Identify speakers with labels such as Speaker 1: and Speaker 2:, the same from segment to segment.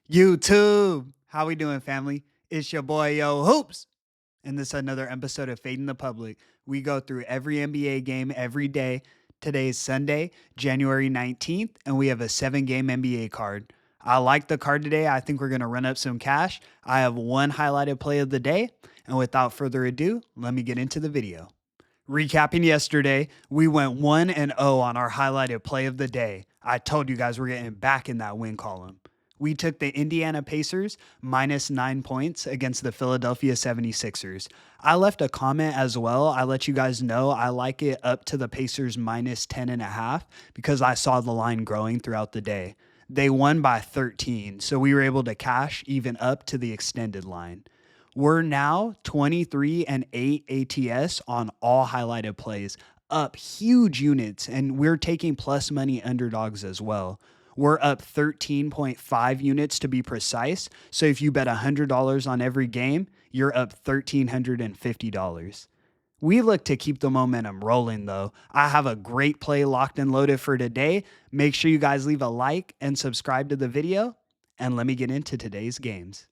Speaker 1: YouTube. How we doing, family? It's your boy Yo Hoops, and this is another episode of Fading the Public. We go through every NBA game every day. Today is Sunday, January 19th, and we have a 7-game NBA card. I like the card today. I think we're going to run up some cash. I have one highlighted play of the day, and without further ado, let me get into the video. Recapping yesterday, we went 1-0 on our highlighted play of the day. I told you guys we're getting back in that win column. We took the Indiana Pacers minus 9 points against the Philadelphia 76ers. I left a comment as well. I let you guys know I like it up to the Pacers minus 10.5 because I saw the line growing throughout the day. They won by 13, so we were able to cash even up to the extended line. We're now 23-8 ATS on all highlighted plays, up huge units, and we're taking plus money underdogs as well. We're up 13.5 units to be precise. So if you bet $100 on every game, you're up $1,350. We look to keep the momentum rolling though. I have a great play locked and loaded for today. Make sure you guys leave a like and subscribe to the video. And let me get into today's games.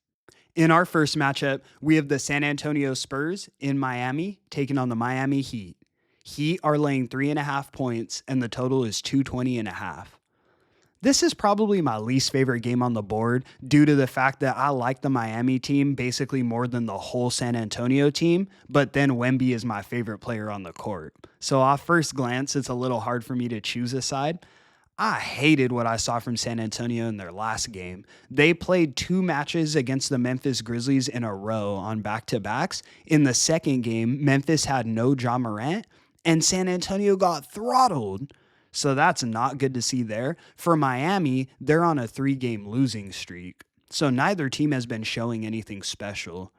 Speaker 1: In our first matchup, we have the San Antonio Spurs in Miami taking on the Miami Heat. Heat are laying 3.5 points, and the total is 220.5. This is probably my least favorite game on the board due to the fact that I like the Miami team basically more than the whole San Antonio team, but then Wemby is my favorite player on the court. So off first glance, it's a little hard for me to choose a side. I hated what I saw from San Antonio in their last game. They played 2 matches against the Memphis Grizzlies in a row on back-to-backs. In the second game, Memphis had no Ja Morant, and San Antonio got throttled. So that's not good to see there. For Miami, they're on a 3-game losing streak. So neither team has been showing anything special.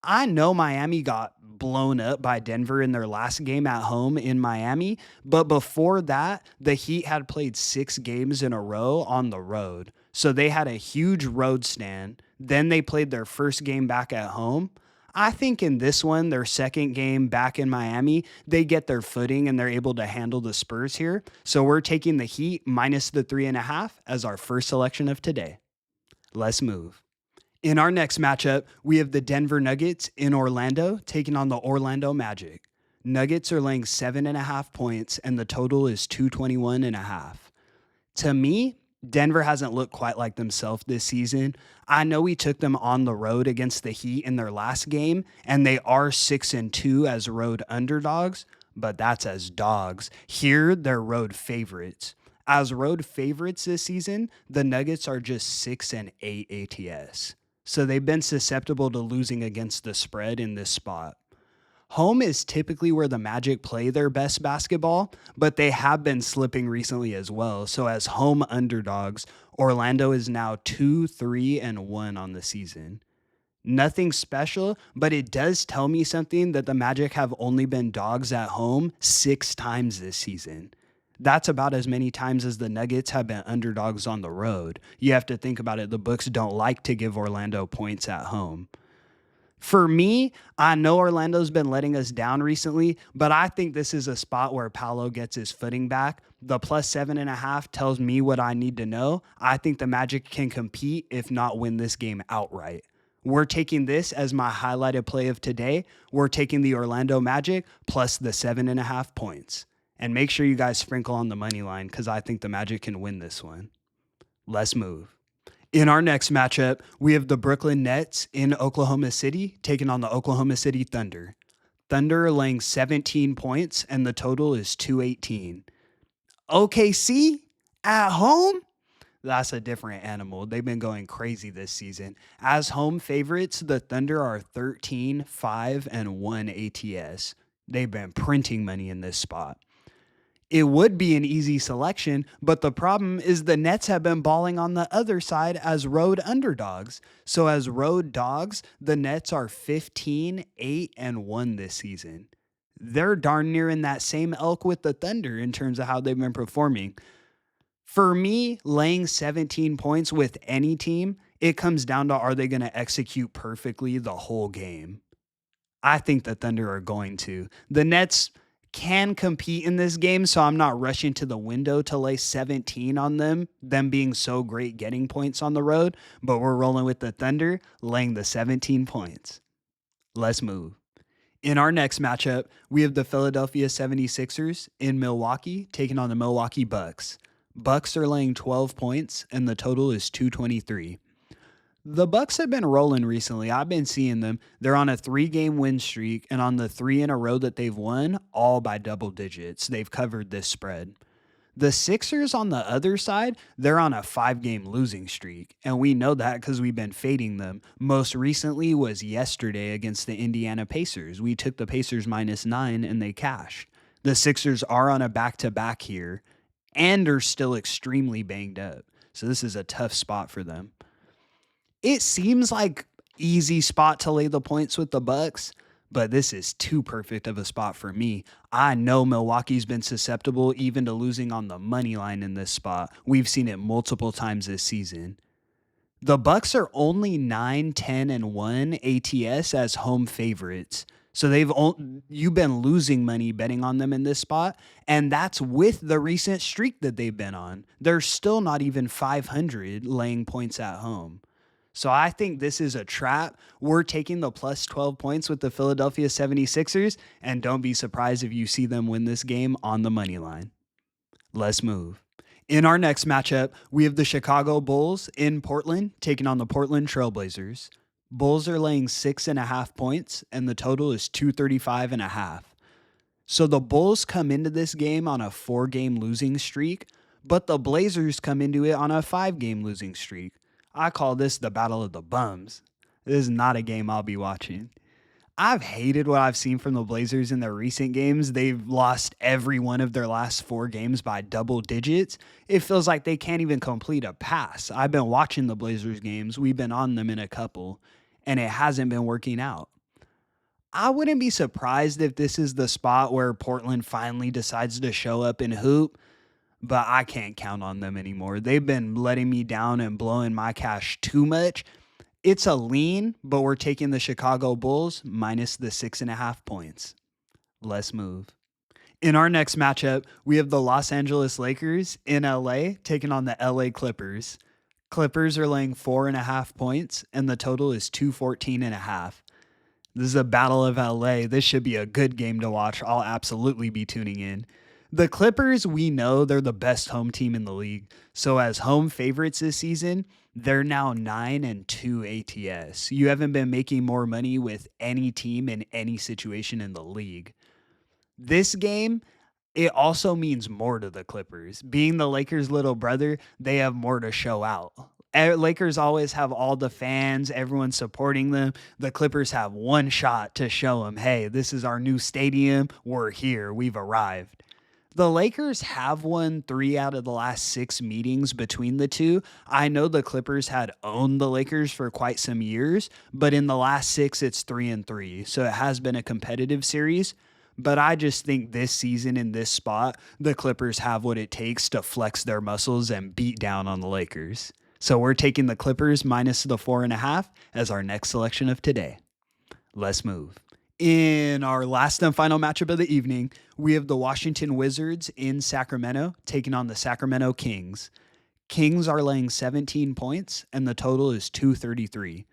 Speaker 1: I know Miami got blown up by Denver in their last game at home in Miami, but before that, the Heat had played 6 games in a row on the road. So they had a huge road stand. Then they played their first game back at home. I think in this one, their second game back in Miami, they get their footing and they're able to handle the Spurs here. So we're taking the Heat minus the 3.5 as our first selection of today. Let's move. In our next matchup, we have the Denver Nuggets in Orlando taking on the Orlando Magic. Nuggets are laying 7.5 points and the total is 221.5. To me, Denver hasn't looked quite like themselves this season. I know we took them on the road against the Heat in their last game, and they are 6-2 as road underdogs, but that's as dogs. Here, they're road favorites. As road favorites this season, the Nuggets are just 6-8 ATS. So they've been susceptible to losing against the spread in this spot. Home is typically where the Magic play their best basketball, but they have been slipping recently as well. So as home underdogs, Orlando is now 2-3-1 on the season. Nothing special, but it does tell me something that the Magic have only been dogs at home 6 times this season. That's about as many times as the Nuggets have been underdogs on the road. You have to think about it. The books don't like to give Orlando points at home. For me, I know Orlando's been letting us down recently, but I think this is a spot where Paolo gets his footing back. The plus 7.5 tells me what I need to know. I think the Magic can compete, if not win this game outright. We're taking this as my highlighted play of today. We're taking the Orlando Magic plus the 7.5 points. And make sure you guys sprinkle on the money line because I think the Magic can win this one. Let's move. In our next matchup, we have the Brooklyn Nets in Oklahoma City taking on the Oklahoma City Thunder. Thunder laying 17 points and the total is 218. OKC at home? That's a different animal. They've been going crazy this season. As home favorites, the Thunder are 13-5-1 ATS. They've been printing money in this spot. It would be an easy selection, but the problem is the Nets have been balling on the other side as road underdogs. So as road dogs, the Nets are 15-8-1 this season. They're darn near in that same elk with the Thunder in terms of how they've been performing. For me, laying 17 points with any team, it comes down to are they going to execute perfectly the whole game? I think the Thunder are going to. The Nets can compete in this game, so I'm not rushing to the window to lay 17 on them being so great getting points on the road, but we're rolling with the Thunder, laying the 17 points. Let's move. In our next matchup, we have the Philadelphia 76ers in Milwaukee taking on the Milwaukee Bucks. Bucks are laying 12 points, and the total is 223. The Bucks have been rolling recently. I've been seeing them. They're on a 3-game win streak, and on the 3 in a row that they've won, all by double digits. They've covered this spread. The Sixers on the other side, they're on a 5-game losing streak, and we know that because we've been fading them. Most recently was yesterday against the Indiana Pacers. We took the Pacers -9 and they cashed. The Sixers are on a back-to-back here and are still extremely banged up. So this is a tough spot for them. It seems like easy spot to lay the points with the Bucks, but this is too perfect of a spot for me. I know Milwaukee's been susceptible even to losing on the money line in this spot. We've seen it multiple times this season. The Bucks are only 9, 10, and 1 ATS as home favorites. So you've been losing money betting on them in this spot, and that's with the recent streak that they've been on. They're still not even 500 laying points at home. So I think this is a trap. We're taking the plus 12 points with the Philadelphia 76ers, and don't be surprised if you see them win this game on the money line. Let's move. In our next matchup, we have the Chicago Bulls in Portland taking on the Portland Trailblazers. Bulls are laying 6.5 points, and the total is 235.5. So the Bulls come into this game on a 4-game losing streak, but the Blazers come into it on a 5-game losing streak. I call this the Battle of the Bums. This is not a game I'll be watching. I've hated what I've seen from the Blazers in their recent games. They've lost every one of their last 4 games by double digits. It feels like they can't even complete a pass. I've been watching the Blazers games. We've been on them in a couple, and it hasn't been working out. I wouldn't be surprised if this is the spot where Portland finally decides to show up and hoop, but I can't count on them anymore. They've been letting me down and blowing my cash too much. It's a lean, but we're taking the Chicago Bulls minus the 6.5 points. Let's move. In our next matchup, we have the Los Angeles Lakers in LA taking on the LA Clippers. Clippers are laying 4.5 points, and the total is 214.5. This is a battle of LA. This should be a good game to watch. I'll absolutely be tuning in. The Clippers, we know they're the best home team in the league. So as home favorites this season, they're now 9-2 ATS. You haven't been making more money with any team in any situation in the league. This game, it also means more to the Clippers. Being the Lakers' little brother, they have more to show out. Lakers always have all the fans, everyone supporting them. The Clippers have one shot to show them, hey, this is our new stadium. We're here. We've arrived. The Lakers have won 3 out of the last 6 meetings between the two. I know the Clippers had owned the Lakers for quite some years, but in the last 6, it's 3-3. So it has been a competitive series. But I just think this season in this spot, the Clippers have what it takes to flex their muscles and beat down on the Lakers. So we're taking the Clippers minus the 4.5 as our next selection of today. Let's move. In our last and final matchup of the evening, we have the Washington Wizards in Sacramento taking on the Sacramento Kings. Kings are laying 17 points, and the total is 233.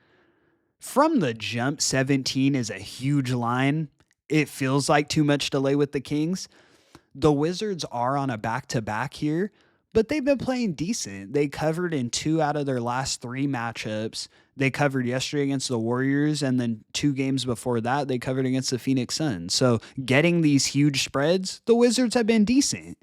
Speaker 1: From the jump, 17 is a huge line. It feels like too much to lay with the Kings. The Wizards are on a back-to-back here, but they've been playing decent. They covered in 2 out of their last 3 matchups. They covered yesterday against the Warriors, and then 2 games before that, they covered against the Phoenix Suns. So getting these huge spreads, the Wizards have been decent.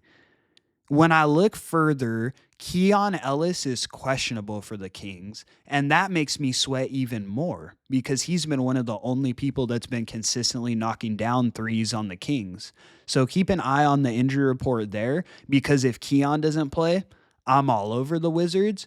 Speaker 1: When I look further, Keon Ellis is questionable for the Kings, and that makes me sweat even more because he's been one of the only people that's been consistently knocking down threes on the Kings. So keep an eye on the injury report there because if Keon doesn't play, I'm all over the Wizards.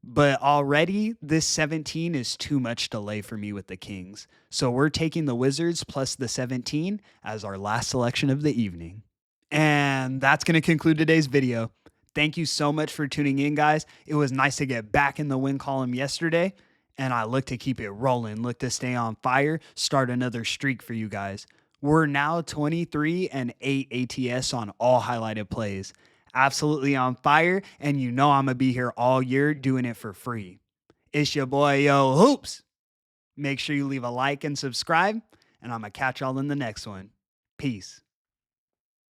Speaker 1: But already, this 17 is too much to lay for me with the Kings. So we're taking the Wizards plus the 17 as our last selection of the evening. And that's going to conclude today's video. Thank you so much for tuning in, guys. It was nice to get back in the win column yesterday, and I look to keep it rolling, look to stay on fire, start another streak for you guys. We're now 23 and 8 ATS on all highlighted plays. Absolutely on fire, and you know I'm going to be here all year doing it for free. It's your boy, Yo Hoops. Make sure you leave a like and subscribe, and I'm going to catch y'all in the next one. Peace.